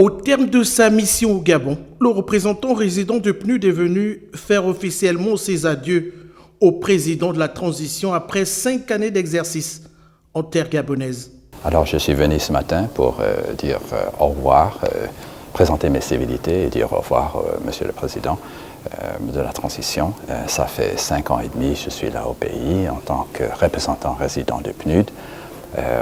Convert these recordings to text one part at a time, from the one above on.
Au terme de sa mission au Gabon, le représentant résident du PNUD est venu faire officiellement ses adieux au président de la transition après 5 années d'exercice en terre gabonaise. Alors je suis venu ce matin pour dire au revoir, présenter mes civilités et dire au revoir Monsieur le Président de la transition. Ça fait 5 ans et demi que je suis là au pays en tant que représentant résident du PNUD.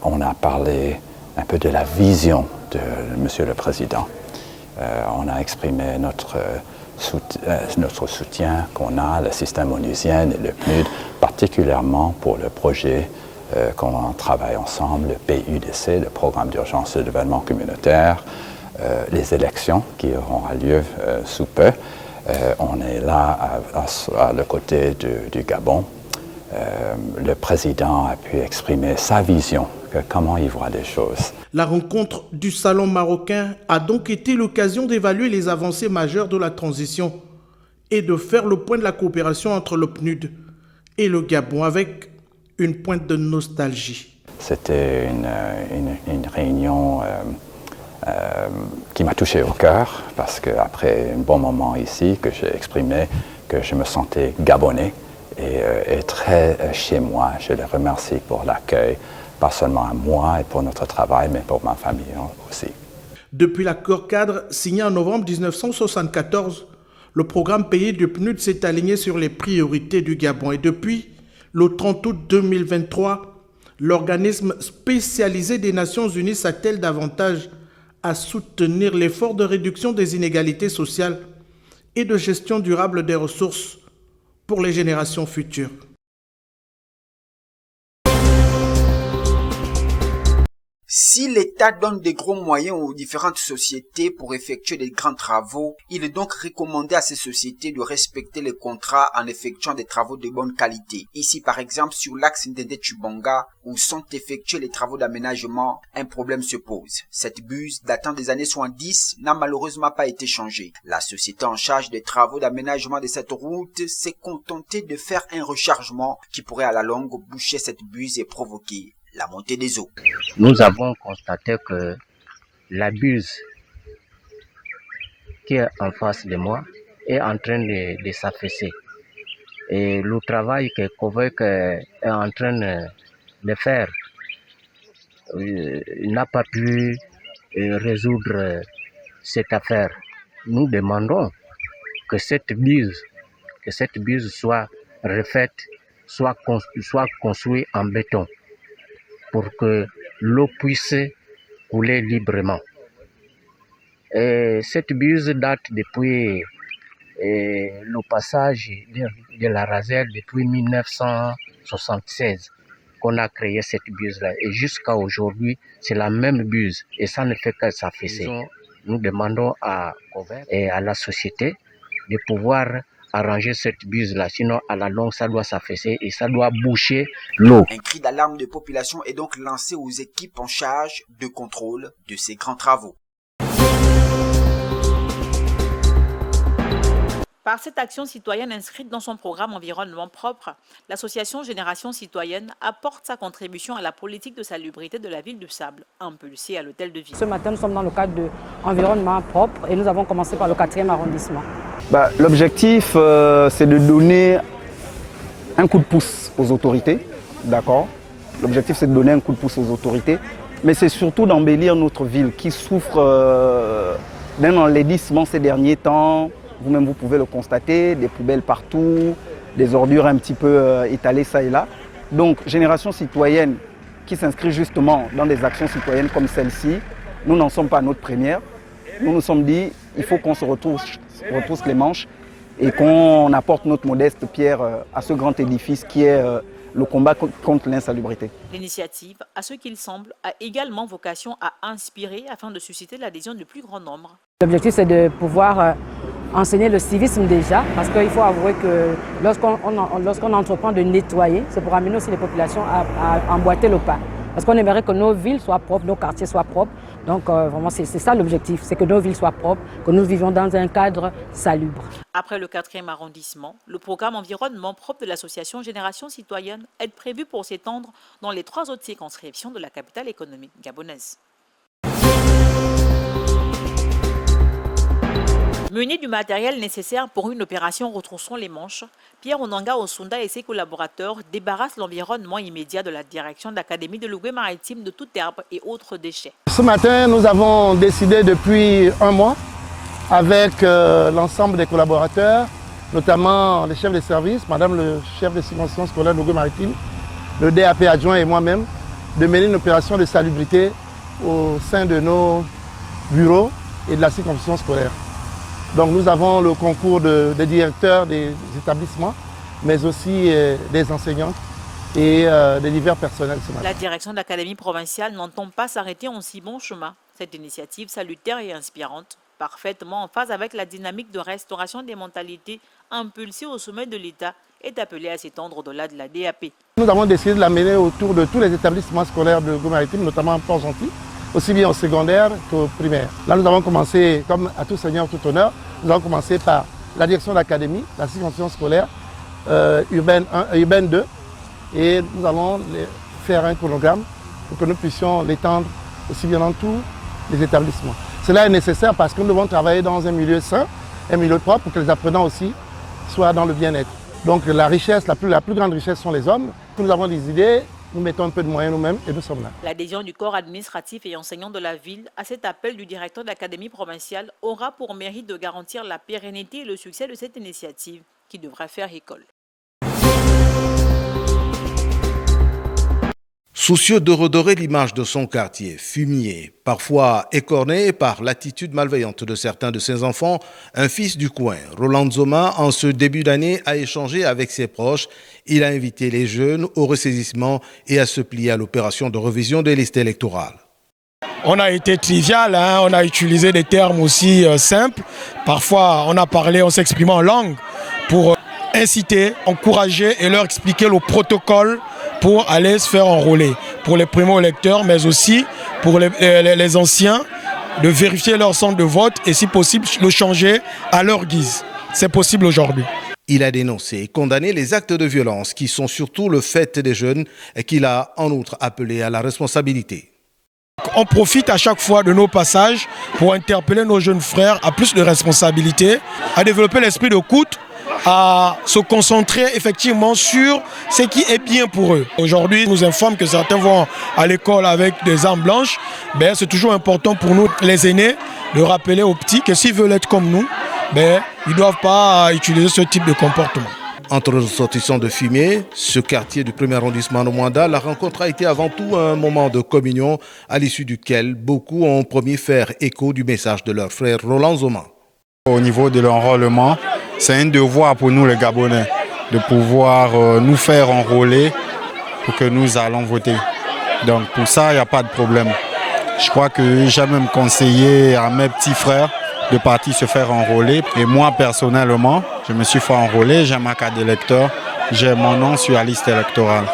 On a parlé un peu de la vision de Monsieur le Président. On a exprimé notre soutien qu'on a, le système onusien et le PNUD, particulièrement pour le projet qu'on travaille ensemble, le PUDC, le Programme d'urgence de développement communautaire, les élections qui auront lieu sous peu. On est là à le côté du Gabon. Le président a pu exprimer sa vision, comment il voit les choses. La rencontre du Salon marocain a donc été l'occasion d'évaluer les avancées majeures de la transition et de faire le point de la coopération entre le PNUD et le Gabon avec une pointe de nostalgie. C'était une réunion qui m'a touché au cœur parce qu'après un bon moment ici, que j'ai exprimé que je me sentais gabonais et très chez moi. Je les remercie pour l'accueil, pas seulement à moi et pour notre travail, mais pour ma famille aussi. Depuis l'accord cadre signé en novembre 1974, le programme payé du PNUD s'est aligné sur les priorités du Gabon. Et depuis le 30 août 2023, l'organisme spécialisé des Nations Unies s'attelle davantage à soutenir l'effort de réduction des inégalités sociales et de gestion durable des ressources pour les générations futures. Si l'État donne des gros moyens aux différentes sociétés pour effectuer des grands travaux, il est donc recommandé à ces sociétés de respecter les contrats en effectuant des travaux de bonne qualité. Ici, par exemple, sur l'axe Ndende-Chubanga, où sont effectués les travaux d'aménagement, un problème se pose. Cette buse, datant des années 70, n'a malheureusement pas été changée. La société en charge des travaux d'aménagement de cette route s'est contentée de faire un rechargement qui pourrait à la longue boucher cette buse et provoquer la montée des eaux. Nous avons constaté que la buse qui est en face de moi est en train de s'affaisser. Et le travail que Kovek est en train de faire, il n'a pas pu résoudre cette affaire. Nous demandons que cette buse soit refaite, soit construite en béton, pour que l'eau puisse couler librement. Et cette buse date depuis le passage de la Raselle depuis 1976 qu'on a créé cette buse-là. Et jusqu'à aujourd'hui, c'est la même buse et ça ne fait que s'affaisser. Nous demandons à Cover et à la société de pouvoir arranger cette buse-là, sinon à la longue ça doit s'affaisser et ça doit boucher l'eau. Un cri d'alarme de population est donc lancé aux équipes en charge de contrôle de ces grands travaux. Par cette action citoyenne inscrite dans son programme Environnement propre, l'association Génération citoyenne apporte sa contribution à la politique de salubrité de la ville de Sable, impulsée à l'hôtel de ville. Ce matin, nous sommes dans le cadre de Environnement propre et nous avons commencé par le 4e arrondissement. L'objectif, c'est de donner un coup de pouce aux autorités, d'accord. L'objectif, c'est de donner un coup de pouce aux autorités, mais c'est surtout d'embellir notre ville qui souffre d'un enlaidissement ces derniers temps. Vous-même, vous pouvez le constater, des poubelles partout, des ordures un petit peu étalées ça et là. Donc, Génération citoyenne qui s'inscrit justement dans des actions citoyennes comme celle-ci, nous n'en sommes pas à notre première. Nous nous sommes dit, il faut qu'on se retrousse les manches et qu'on apporte notre modeste pierre à ce grand édifice qui est le combat contre l'insalubrité. L'initiative, à ce qu'il semble, a également vocation à inspirer afin de susciter l'adhésion du plus grand nombre. L'objectif, c'est de pouvoir enseigner le civisme déjà, parce qu'il faut avouer que lorsqu'on entreprend de nettoyer, c'est pour amener aussi les populations à emboîter le pas. Parce qu'on aimerait que nos villes soient propres, nos quartiers soient propres. Donc vraiment, c'est ça l'objectif, c'est que nos villes soient propres, que nous vivions dans un cadre salubre. Après le 4e arrondissement, le programme Environnement propre de l'association Génération citoyenne est prévu pour s'étendre dans les 3 autres circonscriptions de la capitale économique gabonaise. Munis du matériel nécessaire pour une opération retroussant les manches, Pierre Onanga Osunda et ses collaborateurs débarrassent l'environnement immédiat de la direction d'Académie de Logoué-Maritime de toute herbe et autres déchets. Ce matin, nous avons décidé depuis un mois, avec l'ensemble des collaborateurs, notamment les chefs de service, madame le chef de circonscription scolaire de Logoué-Maritime, le DAP adjoint et moi-même, de mener une opération de salubrité au sein de nos bureaux et de la circonscription scolaire. Donc nous avons le concours des directeurs des établissements, mais aussi des enseignantes et des divers personnels ce matin. La direction de l'Académie provinciale n'entend pas s'arrêter en si bon chemin. Cette initiative salutaire et inspirante, parfaitement en phase avec la dynamique de restauration des mentalités impulsée au sommet de l'État, est appelée à s'étendre au-delà de la DAP. Nous avons décidé de la mener autour de tous les établissements scolaires de Logoué-Maritime, notamment Port-Gentil, aussi bien au secondaire qu'au primaire. Là, nous avons commencé, comme à tout seigneur, tout honneur, nous avons commencé par la direction de l'académie, la circonscription scolaire urbaine 2, et nous allons faire un chronogramme pour que nous puissions l'étendre aussi bien dans tous les établissements. Cela est nécessaire parce que nous devons travailler dans un milieu sain, un milieu propre, pour que les apprenants aussi soient dans le bien-être. Donc la richesse, la plus grande richesse sont les hommes. Nous avons des idées, nous mettons un peu de moyens nous-mêmes et nous sommes là. L'adhésion du corps administratif et enseignant de la ville à cet appel du directeur de l'Académie provinciale aura pour mérite de garantir la pérennité et le succès de cette initiative qui devra faire école. Soucieux de redorer l'image de son quartier, fumier, parfois écorné par l'attitude malveillante de certains de ses enfants, un fils du coin, Roland Nzoma, en ce début d'année, a échangé avec ses proches. Il a invité les jeunes au ressaisissement et à se plier à l'opération de révision des listes électorales. On a été trivial, on a utilisé des termes aussi simples. Parfois, on a parlé, on s'exprimait en langue pour inciter, encourager et leur expliquer le protocole pour aller se faire enrôler. Pour les primo-électeurs, mais aussi pour les anciens, de vérifier leur centre de vote et si possible, le changer à leur guise. C'est possible aujourd'hui. Il a dénoncé et condamné les actes de violence qui sont surtout le fait des jeunes et qu'il a en outre appelé à la responsabilité. On profite à chaque fois de nos passages pour interpeller nos jeunes frères à plus de responsabilités, à développer l'esprit d'écoute, à se concentrer effectivement sur ce qui est bien pour eux. Aujourd'hui, on nous informe que certains vont à l'école avec des armes blanches. C'est toujours important pour nous, les aînés, de rappeler aux petits que s'ils veulent être comme nous, ils ne doivent pas utiliser ce type de comportement. Entre ressortissants de Fumier, ce quartier du 1er arrondissement de Mwanda, la rencontre a été avant tout un moment de communion à l'issue duquel beaucoup ont promis faire écho du message de leur frère Roland Nzoma. Au niveau de l'enrôlement, c'est un devoir pour nous les Gabonais de pouvoir nous faire enrôler pour que nous allons voter. Donc pour ça, il n'y a pas de problème. Je crois que j'ai même conseillé à mes petits frères de partir se faire enrôler. Et moi, personnellement, je me suis fait enrôler, j'ai ma carte d'électeur, j'ai mon nom sur la liste électorale.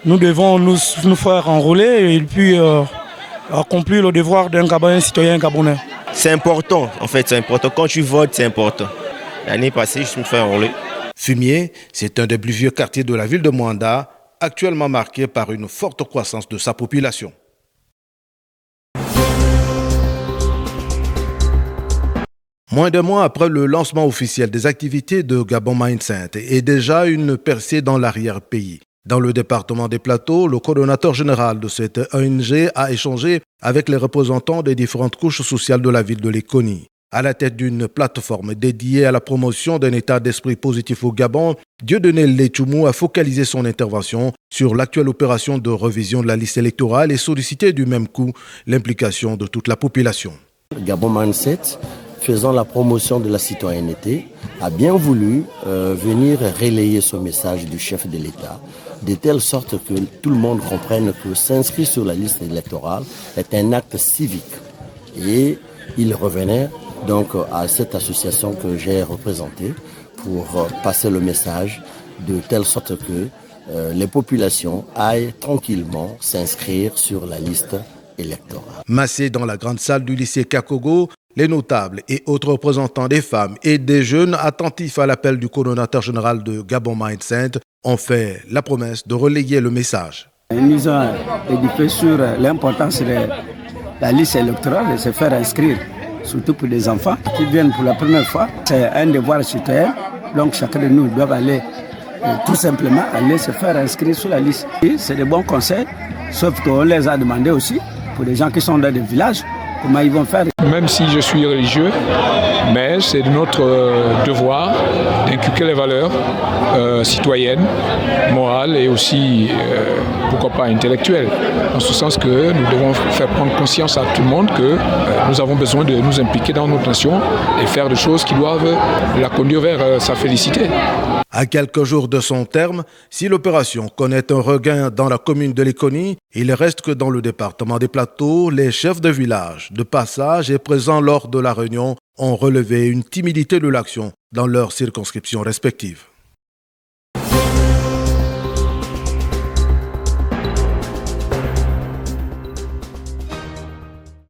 Nous devons nous faire enrôler et puis accomplir le devoir d'un Gabonais, citoyen gabonais. C'est important, en fait, c'est important. Quand tu votes, c'est important. L'année passée, je me suis fait enrôler. Fumier, c'est un des plus vieux quartiers de la ville de Mwanda, actuellement marqué par une forte croissance de sa population. Moins d'un mois après le lancement officiel des activités de Gabon Mindset et déjà une percée dans l'arrière-pays. Dans le département des Plateaux, le coordonnateur général de cette ONG a échangé avec les représentants des différentes couches sociales de la ville de Léconie. À la tête d'une plateforme dédiée à la promotion d'un état d'esprit positif au Gabon, Dieudonné Letchoumou a focalisé son intervention sur l'actuelle opération de révision de la liste électorale et sollicité du même coup l'implication de toute la population. Gabon Mindset, faisant la promotion de la citoyenneté, a bien voulu venir relayer ce message du chef de l'État, de telle sorte que tout le monde comprenne que s'inscrire sur la liste électorale est un acte civique. Et il revenait donc à cette association que j'ai représentée pour passer le message de telle sorte que les populations aillent tranquillement s'inscrire sur la liste électorale. Massés dans la grande salle du lycée Kakogo, les notables et autres représentants des femmes et des jeunes attentifs à l'appel du coordonnateur général de Gabon Mindset ont fait la promesse de relayer le message. Nous avons éduqué sur l'importance de la liste électorale de se faire inscrire. surtout pour les enfants qui viennent pour la première fois. C'est un devoir citoyen, donc chacun de nous doit aller tout simplement aller se faire inscrire sur la liste. Et c'est des bons conseils, sauf qu'on les a demandé aussi pour les gens qui sont dans des villages, comment ils vont faire. Même si je suis religieux, mais c'est de notre devoir d'inculquer les valeurs citoyennes, morales et aussi, pourquoi pas, intellectuelles. En ce sens que nous devons faire prendre conscience à tout le monde que nous avons besoin de nous impliquer dans notre nation et faire des choses qui doivent la conduire vers sa félicité. À quelques jours de son terme, si l'opération connaît un regain dans la commune de Likoni, il reste que dans le département des Plateaux, les chefs de village, de passage et présents lors de la réunion, ont relevé une timidité de l'action dans leurs circonscriptions respectives.